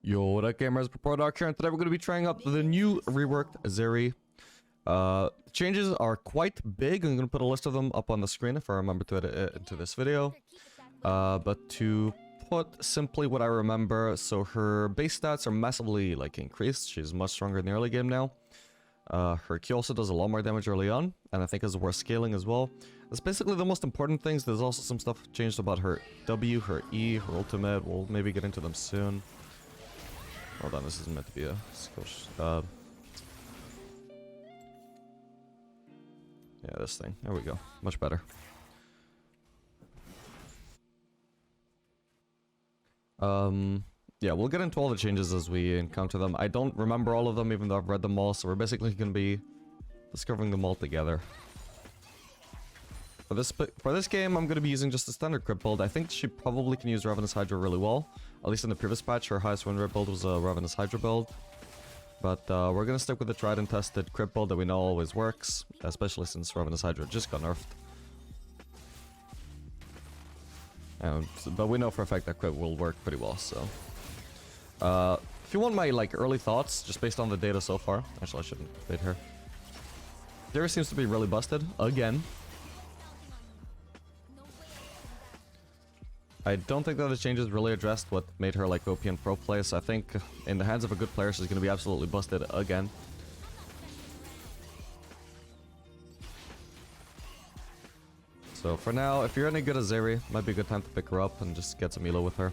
Yo, what up gamers, Pro Dark here, and today we're going to be trying out the new reworked Zeri. Changes are quite big. I'm going to put a list of them up on the screen if I remember to edit it into this video. But to put simply what I remember, so her base stats are massively increased. She's much stronger in the early game now. Her Q also does a lot more damage early on, and I think is worth scaling as well. That's basically the most important things. There's also some stuff changed about her W, her E, her ultimate. We'll maybe get into them soon. Hold on, this isn't meant to be a squash. Yeah, this thing. There we go. Much better. Yeah, we'll get into all the changes as we encounter them. I don't remember all of them, even though I've read them all, so we're basically going to be discovering them all together. For this game, I'm going to be using just a standard crit build. I think she probably can use Ravenous Hydra really well. At least in the previous patch, her highest win rate build was a Ravenous Hydra build. But we're going to stick with the tried and tested crit build that we know always works, especially since Ravenous Hydra just got nerfed. But we know for a fact that crit will work pretty well, so... if you want my early thoughts, just based on the data so far... Actually, I shouldn't wait here. Zeri seems to be really busted, again. I don't think that the changes really addressed what made her OP and pro play, so I think in the hands of a good player she's going to be absolutely busted again. So for now, if you're any good at Zeri, might be a good time to pick her up and just get some elo with her.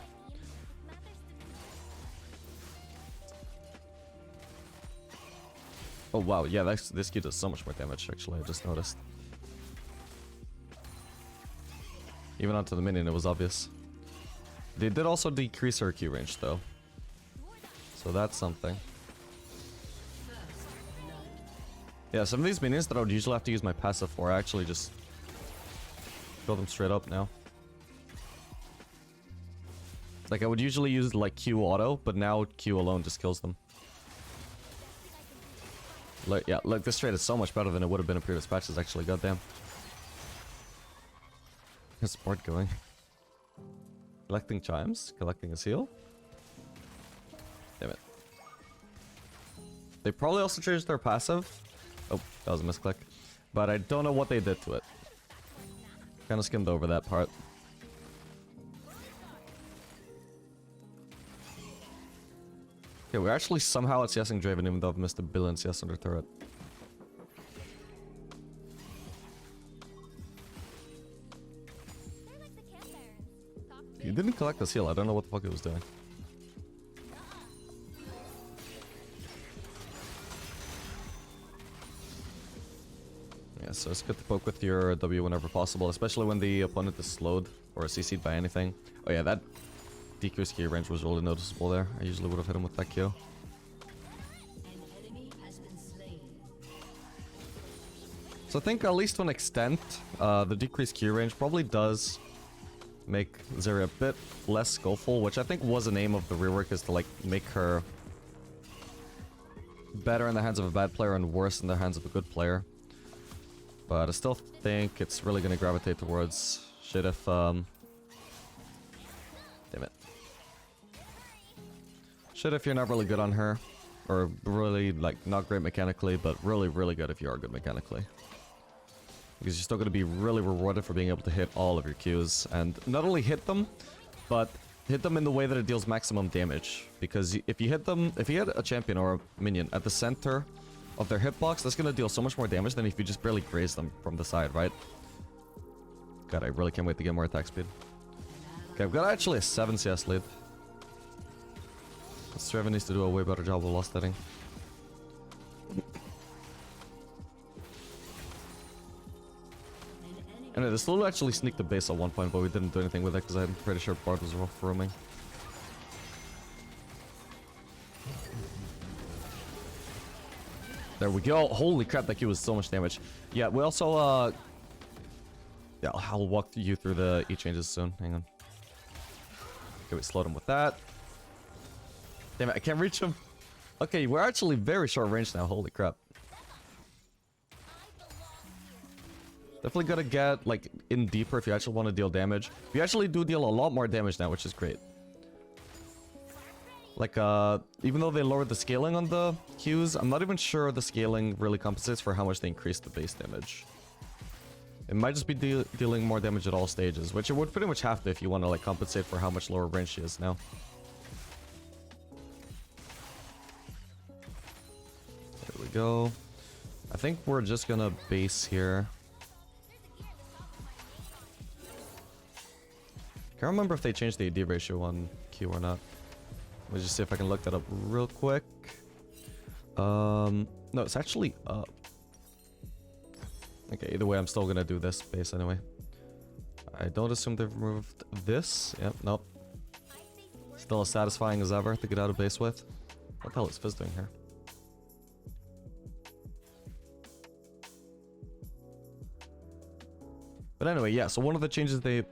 Oh wow, yeah, this Q does so much more damage actually, I just noticed. Even onto the minion, it was obvious. They did also decrease her Q range, though. So that's something. Yeah, some of these minions that I would usually have to use my passive for, I actually just kill them straight up now. I would usually use, Q auto, but now Q alone just kills them. Yeah, look, this trade is so much better than it would have been in previous patches, actually, goddamn. How's support going? Collecting chimes? Collecting a seal? Damn it. They probably also changed their passive. Oh, that was a misclick. But I don't know what they did to it. Kind of skimmed over that part. Okay, we're actually somehow at CSing Draven even though I've missed a billion CS under turret. He didn't collect the seal, I don't know what the fuck he was doing. Yeah, so it's good to poke with your W whenever possible, especially when the opponent is slowed or CC'd by anything. Oh yeah, that decreased Q range was really noticeable there. I usually would have hit him with that Q. So I think at least to an extent, the decreased Q range probably does make Zeri a bit less skillful, which I think was an aim of the rework, is to make her better in the hands of a bad player and worse in the hands of a good player. But I still think it's really going to gravitate towards shit if damn it. Shit if you're not really good on her, or really not great mechanically, but really good if you are good mechanically. Because you're still going to be really rewarded for being able to hit all of your Qs. And not only hit them, but hit them in the way that it deals maximum damage. Because if you hit a champion or a minion at the center of their hitbox, that's going to deal so much more damage than if you just barely graze them from the side, right? God, I really can't wait to get more attack speed. Okay, I've got actually a 7 CS lead. Draven needs to do a way better job of lost setting. Anyway, this little actually sneaked the base at one point, but we didn't do anything with it because I'm pretty sure Bard was rough roaming. There we go. Holy crap, that Q was so much damage. Yeah, we also, yeah, I'll walk you through the E changes soon. Hang on. Okay, we slowed him with that. Damn it, I can't reach him. Okay, we're actually very short range now. Holy crap. Definitely gotta get, in deeper if you actually want to deal damage. You actually do deal a lot more damage now, which is great. Like, even though they lowered the scaling on the Qs, I'm not even sure the scaling really compensates for how much they increased the base damage. It might just be dealing more damage at all stages, which it would pretty much have to if you want to like compensate for how much lower range she is now. There we go. I think we're just gonna base here. Can't remember if they changed the AD ratio on Q or not. Let me just see if I can look that up real quick. No, it's actually up. Okay, either way, I'm still gonna do this base anyway. I don't assume they've removed this. Yep, nope. Still as satisfying as ever to get out of base with. What the hell is Fizz doing here? But anyway, yeah, so one of the changes the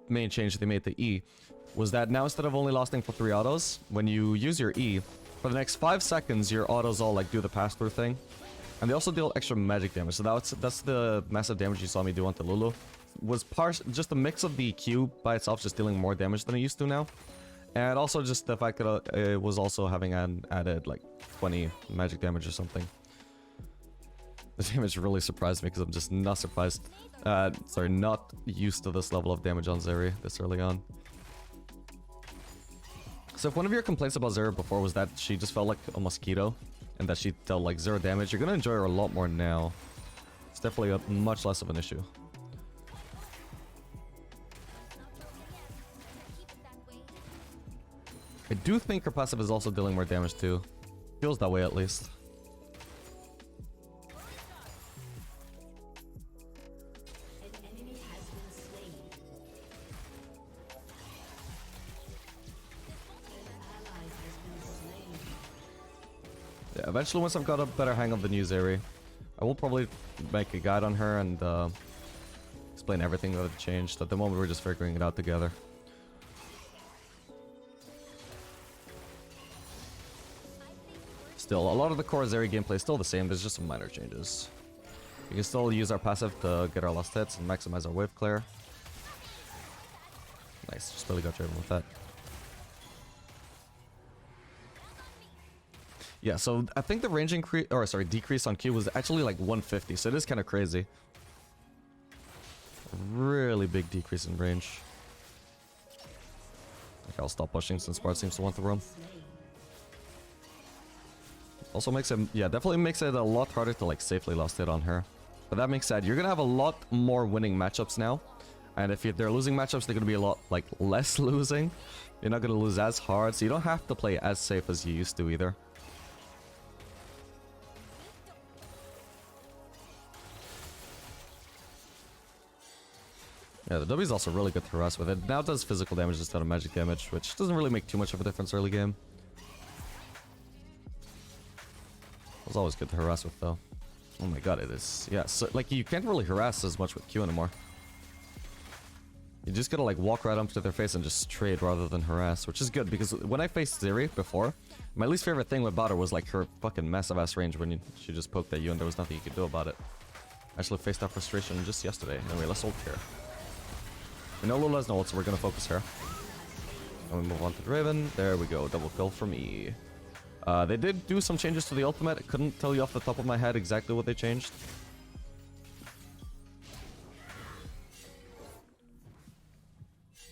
main change they made to E was that now instead of only lasting for 3 autos, when you use your E, for the next 5 seconds, your autos all like do the pass-through thing. And they also deal extra magic damage, so that's the massive damage you saw me do onto Lulu. Was just a mix of the Q by itself just dealing more damage than it used to now. And also just the fact that it was also having added like 20 magic damage or something. The damage really surprised me because I'm just not surprised. Sorry, not used to this level of damage on Zeri this early on. So if one of your complaints about Zeri before was that she just felt like a mosquito and that she dealt like 0 damage, you're gonna enjoy her a lot more now. It's definitely much less of an issue. I do think her passive is also dealing more damage too. Feels that way at least. Yeah, eventually once I've got a better hang of the new Zeri, I will probably make a guide on her and explain everything that had changed. At the moment we're just figuring it out together. Still, a lot of the core Zeri gameplay is still the same, there's just some minor changes. We can still use our passive to get our last hits and maximize our wave clear. Nice, just really got driven with that. Yeah, so I think the range increase, or sorry, decrease on Q was actually like 150, so it is kind of crazy. Really big decrease in range. Okay, I'll stop pushing since Bart seems to want the roam. Also makes it, yeah, definitely makes it a lot harder to like safely last hit on her. But that being said, you're gonna have a lot more winning matchups now. And if they're losing matchups, they're gonna be a lot like less losing. You're not gonna lose as hard, so you don't have to play as safe as you used to either. Yeah, the W is also really good to harass with. It now does physical damage instead of magic damage, which doesn't really make too much of a difference early game. It's always good to harass with though. Oh my god, it is. Yeah, so like you can't really harass as much with Q anymore. You just gotta like walk right up to their face and just trade rather than harass, which is good because when I faced Zeri before, my least favorite thing about her was like her fucking massive ass range when she just poked at you and there was nothing you could do about it. I actually faced that frustration just yesterday. Anyway, let's ult here. We know Lula has no ult, so we're gonna focus here. And we move on to Draven. There we go, double kill for me. They did do some changes to the ultimate. I couldn't tell you off the top of my head exactly what they changed.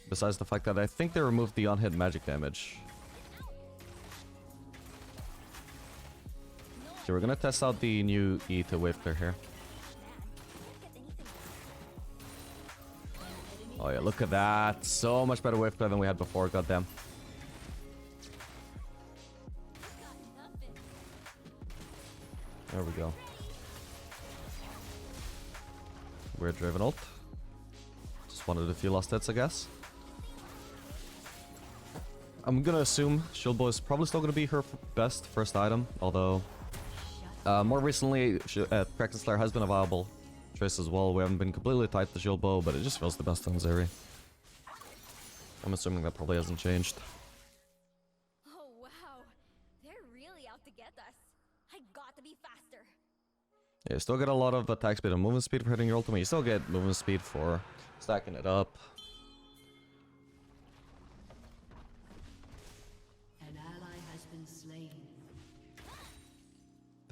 Besides the fact that I think they removed the on-hit magic damage. Okay, we're gonna test out the new E to wave clear here. Oh yeah, look at that. So much better wave clear than we had before, goddamn. There we go. Weird Draven ult. Just wanted a few last hits, I guess. I'm gonna assume Shield Bow is probably still gonna be her best first item, although more recently Kraken Slayer has been a viable choice as well. We haven't been completely tied to Shield Bow, but it just feels the best on Zeri. I'm assuming that probably hasn't changed. Oh wow, they're really out to get us. I got to be faster. Yeah, you still get a lot of attack speed and movement speed for hitting your ultimate. You still get movement speed for stacking it up.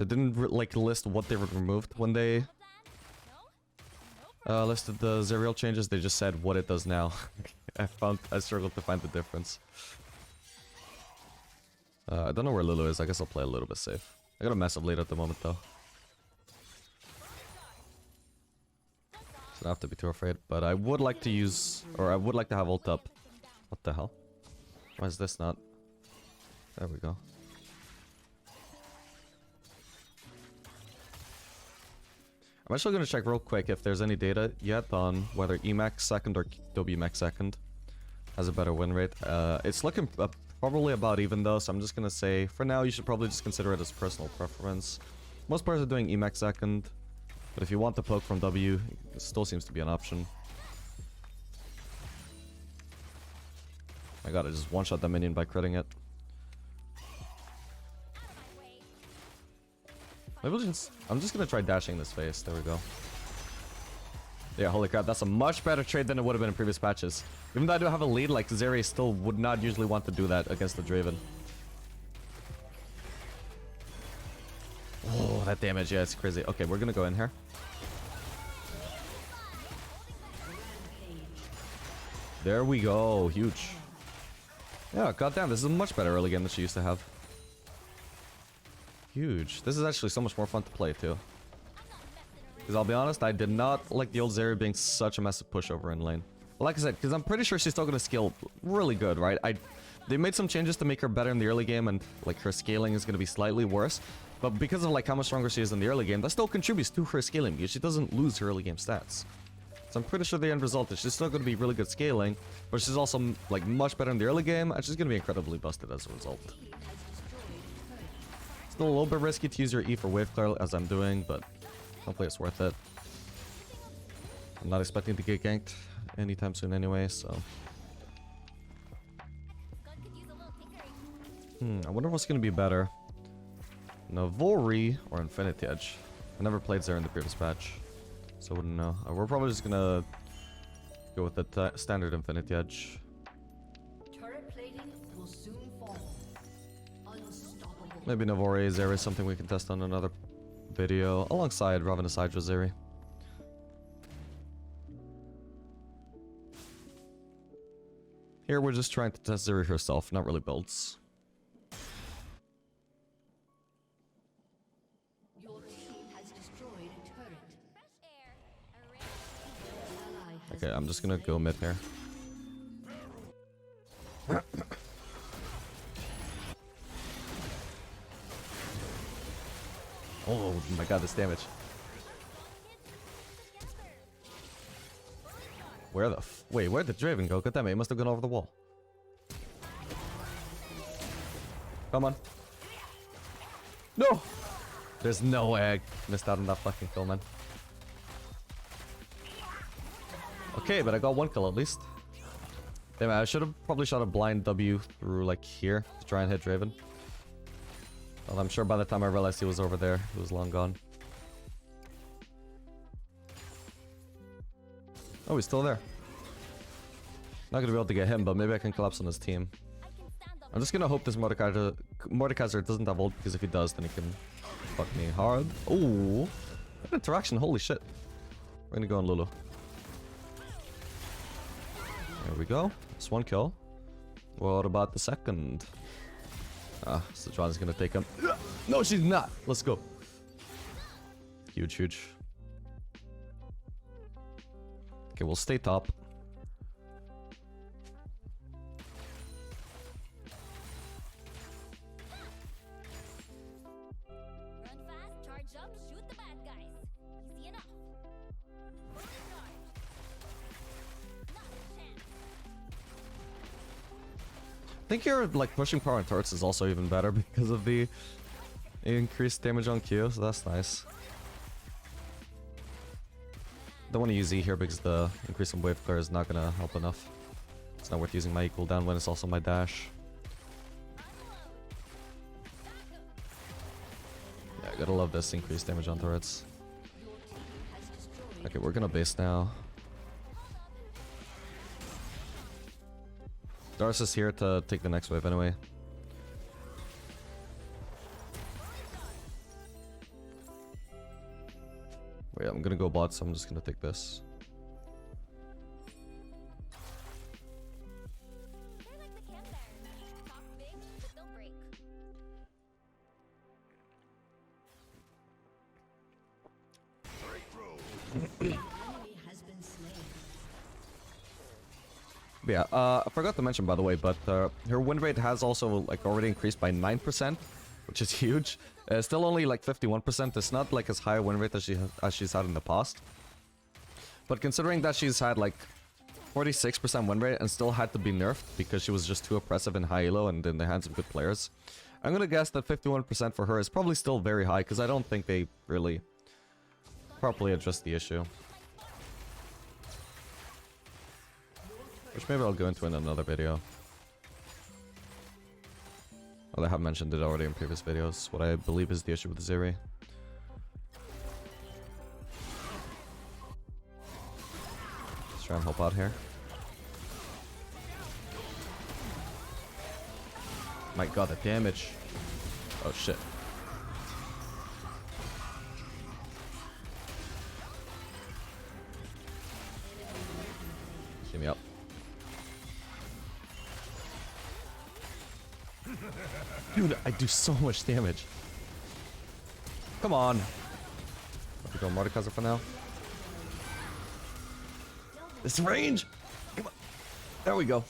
They didn't like list what they removed when they listed the Zerial changes. They just said what it does now. I struggled to find the difference. I don't know where Lulu is. I guess I'll play a little bit safe. I got a massive lead at the moment though. So I don't have to be too afraid. But I would like to use, or I would like to have ult up. What the hell? Why is this not? There we go. I'm actually going to check real quick if there's any data yet on whether Emax second or WMax second has a better win rate. It's looking probably about even though, so I'm just going to say for now you should probably just consider it as personal preference. Most players are doing Emax second, but if you want to poke from W, it still seems to be an option. My god, I just one-shot that minion by critting it. Maybe I'm just gonna try dashing this face. There we go. Yeah, holy crap, that's a much better trade than it would have been in previous patches. Even though I do have a lead, like Zeri still would not usually want to do that against the Draven. Oh, that damage, yeah, it's crazy. Okay, we're gonna go in here. There we go, huge. Yeah, goddamn, this is a much better early game than she used to have. Huge. This is actually so much more fun to play too. Because I'll be honest, I did not like the old Zeri being such a massive pushover in lane. But like I said, because I'm pretty sure she's still going to scale really good, right? They made some changes to make her better in the early game, and like her scaling is going to be slightly worse. But because of like how much stronger she is in the early game, that still contributes to her scaling because she doesn't lose her early game stats. So I'm pretty sure the end result is she's still going to be really good scaling, but she's also like much better in the early game, and she's going to be incredibly busted as a result. Still a little bit risky to use your E for wave clear as I'm doing, but hopefully it's worth it. I'm not expecting to get ganked anytime soon anyway, so... I wonder what's going to be better. Navori or Infinity Edge? I never played Zeri in the previous patch, so I wouldn't know. We're probably just going to go with the standard Infinity Edge. Maybe Navori Zeri is something we can test on another video alongside Ravenous Hydra Zeri. Here we're just trying to test Zeri herself, not really builds. Your team has destroyed a turret. Okay, I'm just gonna go mid here. Oh my god, this damage. Where the wait, where'd the Draven go? God damn it, he must have gone over the wall. Come on. No! There's no way I missed out on that fucking kill, man. Okay, but I got one kill at least. Damn it, I should have probably shot a blind W through like here to try and hit Draven. Well, I'm sure by the time I realized he was over there, he was long gone. Oh, he's still there. Not gonna be able to get him, but maybe I can collapse on his team. I'm just gonna hope this Mordekaiser doesn't have ult, because if he does, then he can fuck me hard. Oh, that interaction, holy shit. We're gonna go on Lulu. There we go. That's one kill. What about the second? Ah, Sejuani's gonna take him. No, she's not. Let's go. Huge, huge. Okay, we'll stay top. Run fast, charge up, shoot the bad guys. Easy enough. Not a chance. I think your like pushing power on turrets is also even better because of the increased damage on Q, so that's nice. Don't want to use E here because the increase in wave clear is not gonna help enough. It's not worth using my E cooldown when it's also my dash. Yeah, I gotta love this increased damage on turrets. Okay, we're gonna base now. Darius is here to take the next wave anyway. Wait, I'm gonna go bot, so I'm just gonna take this. They're like the campfire. Talk big, but they'll break. Enemy has been slain. But yeah, I forgot to mention by the way, but her win rate has also like already increased by 9%, which is huge. Still only like 51%. It's not like as high a win rate as she's had in the past. But considering that she's had like 46% win rate and still had to be nerfed because she was just too oppressive in high elo and in the hands of good players, I'm gonna guess that 51% for her is probably still very high because I don't think they really properly addressed the issue. Which maybe I'll go into in another video. Well, I have mentioned it already in previous videos, what I believe is the issue with Zeri. Let's try and help out here. My god, the damage. Oh shit. Give me up. Dude, I do so much damage. Come on. Let me go Mordekaiser for now. This range! Come on. There we go.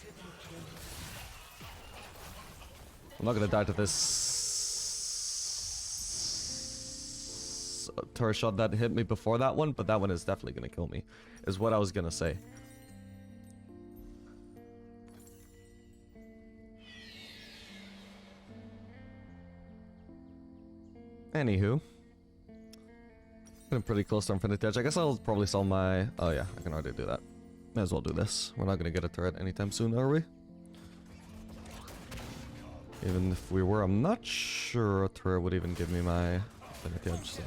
I'm not gonna die to this turret shot that hit me before that one, but that one is definitely gonna kill me, is what I was gonna say. Anywho, getting pretty close to Infinity Edge. I guess I'll probably sell my... Oh yeah, I can already do that. May as well do this. We're not gonna get a turret anytime soon, are we? Even if we were, I'm not sure a turret would even give me my Infinity Edge, so...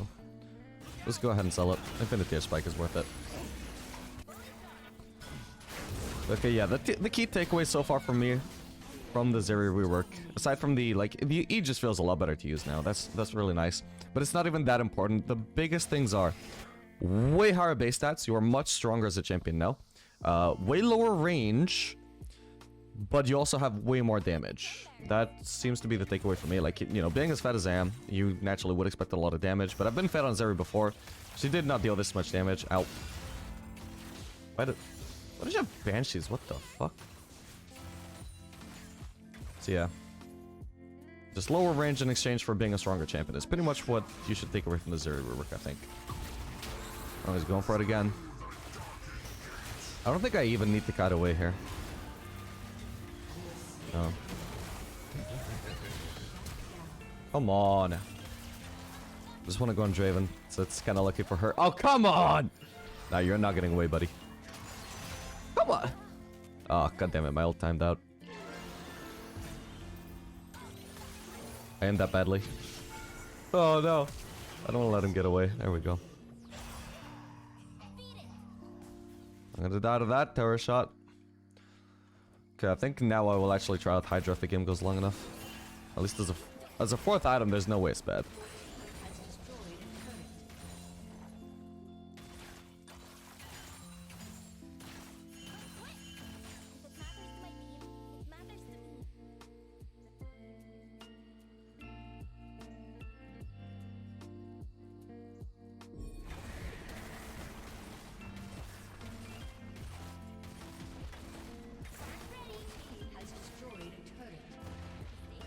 Let's go ahead and sell it. Infinity Edge Spike is worth it. Okay, yeah, the key takeaway so far from me, from the Zeri rework, aside from the, like, the E just feels a lot better to use now. That's really nice. But it's not even that important. The biggest things are way higher base stats. You are much stronger as a champion now. Way lower range, but you also have way more damage. That seems to be the takeaway for me. Like, you know, being as fat as I am, you naturally would expect a lot of damage, but I've been fed on Zeri before. She did not deal this much damage. Ow. Why did you have Banshees? What the fuck? So yeah. Just lower range in exchange for being a stronger champion is pretty much what you should take away from the Zeri rework, I think. Oh, he's going for it again. I don't think I even need to kite away here. No. Come on. Just want to go on Draven, so it's kind of lucky for her. Oh, come on! Nah, you're not getting away, buddy. Come on! Oh, goddammit, my ult timed out. I aimed that badly. Oh, no. I don't want to let him get away. There we go. I'm gonna die to that terror shot. Okay, I think now I will actually try out Hydra if the game goes long enough. At least as a fourth item, there's no way it's bad. Has destroyed a turret.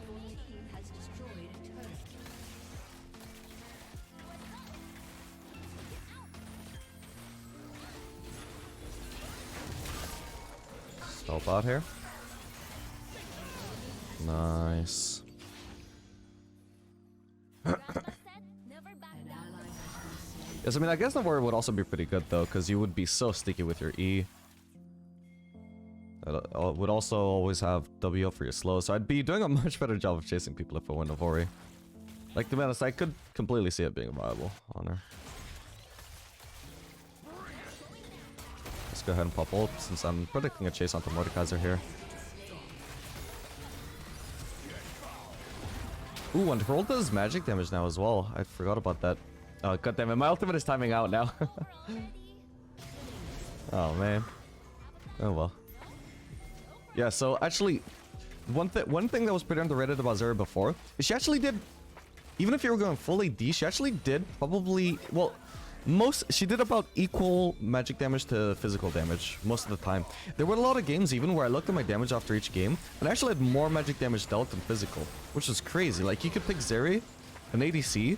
Your team has destroyed a turret. Help out here. Nice. Yes, I mean, I guess the warrior would also be pretty good though, because you would be so sticky with your E. It would also always have W for your slow, so I'd be doing a much better job of chasing people if I went Navori. Like, to be honest, I could completely see it being viable on her. Let's go ahead and pop ult, since I'm predicting a chase onto Mordekaiser here. Ooh, and her ult does magic damage now as well. I forgot about that. Oh, goddammit, my ultimate is timing out now. Oh, man. Oh, well. Yeah, so actually, one thing that was pretty underrated about Zeri before is she actually did, even if you were going full AD, she actually did probably, well, she did about equal magic damage to physical damage most of the time. There were a lot of games even where I looked at my damage after each game and I actually had more magic damage dealt than physical, which is crazy. Like, you could pick Zeri, an ADC,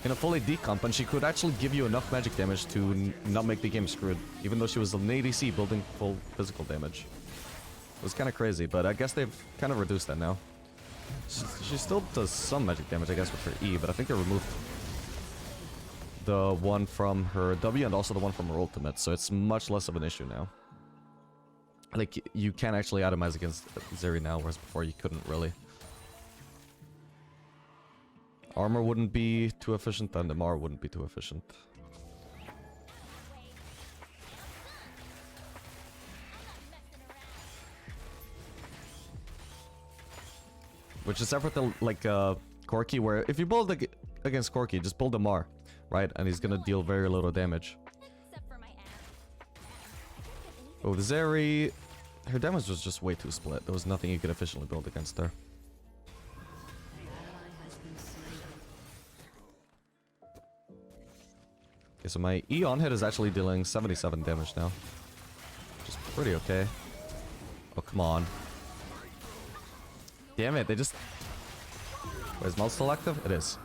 in a full AD comp, and she could actually give you enough magic damage to not make the game screwed, even though she was an ADC building full physical damage. It was kind of crazy, but I guess they've kind of reduced that now. She still does some magic damage, I guess, with her E, but I think they removed the one from her W and also the one from her ultimate, so it's much less of an issue now. Like, you can actually itemize against Zeri now, whereas before you couldn't really. Armor wouldn't be too efficient, and MR wouldn't be too efficient. Which is separate to, like, Corki, where if you build against Corki, just build MR, right? And he's gonna deal very little damage. Oh, the Zeri, her damage was just way too split. There was nothing you could efficiently build against her. Okay, so my E on hit is actually dealing 77 damage now. Which is pretty okay. Oh, come on. Damn it, they just... Wait, is Mel still active? It is.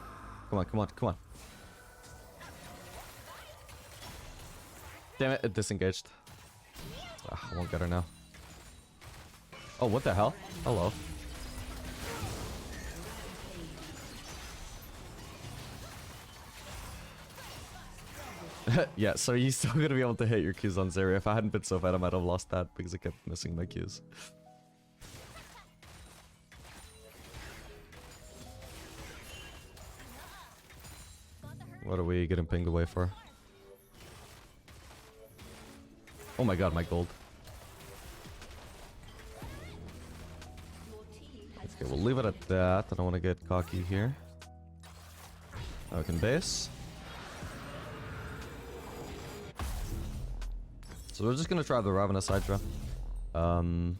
Come on, come on, come on. Damn it, it disengaged. I won't get her now. Oh, what the hell? Hello. Yeah, so you're still gonna be able to hit your Qs on Zeri. If I hadn't been so bad, I might have lost that because I kept missing my Qs. What are we getting pinged away for? Oh my god, my gold. Okay, we'll leave it at that. I don't want to get cocky here. Now we can base. So we're just gonna try the Ravenous Hydra. And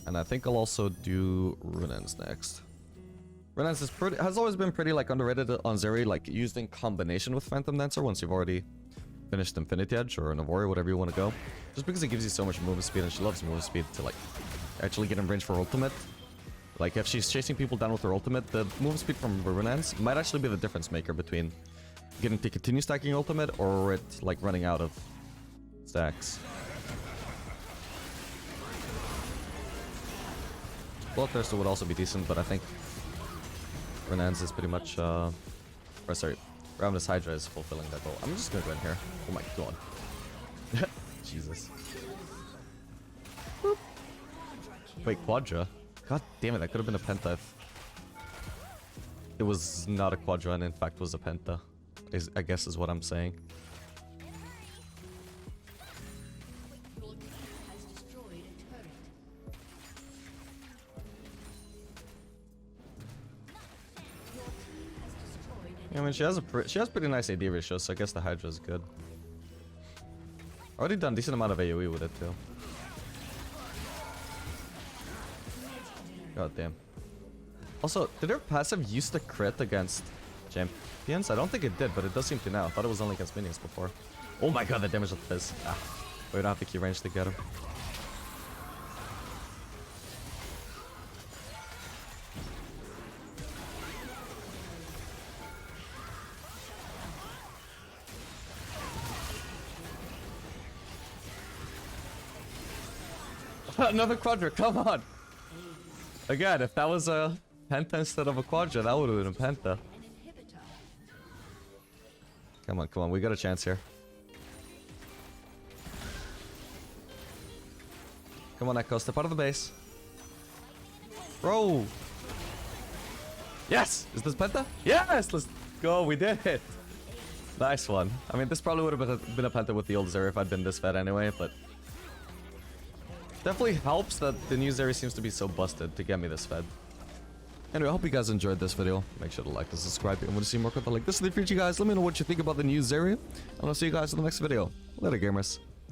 I think I'll also do Runens next. Runens is has always been pretty like underrated on Zeri, like used in combination with Phantom Dancer once you've already finished Infinity Edge or Navori, whatever you want to go. Just because it gives you so much movement speed, and she loves movement speed to like actually get in range for ultimate. Like if she's chasing people down with her ultimate, the movement speed from Runens might actually be the difference maker between getting to continue stacking your ultimate or it like running out of stacks. Bloodthirster would also be decent, but I think Renan's is pretty much, or sorry, Ravenous Hydra is fulfilling that goal. I'm just gonna go in here. Oh my god. Jesus. Boop. Wait, Quadra? God damn it, that could have been a Penta if it was not a Quadra and in fact was a Penta, I guess is what I'm saying. I mean, she has pretty nice AD ratio, so I guess the Hydra is good. Already done a decent amount of AoE with it too. God damn. Also, did her passive used to crit against champions? I don't think it did, but it does seem to now. I thought it was only against minions before. Oh my god, that damage with Fizz. Ah, we don't have to key range to get him. Another Quadra, come on! Again, if that was a Penta instead of a Quadra, that would have been a Penta. Come on, come on, we got a chance here. Come on, Echo, step out of the base. Bro! Yes! Is this Penta? Yes! Let's go, we did it! Nice one. I mean, this probably would have been a Penta with the old Zeri if I'd been this fed anyway, but... Definitely helps that the new Zeri seems to be so busted to get me this fed. Anyway, I hope you guys enjoyed this video. Make sure to like and subscribe if you want to see more content like this in the future, guys. Let me know what you think about the new Zeri, and I'll see you guys in the next video. Later, gamers.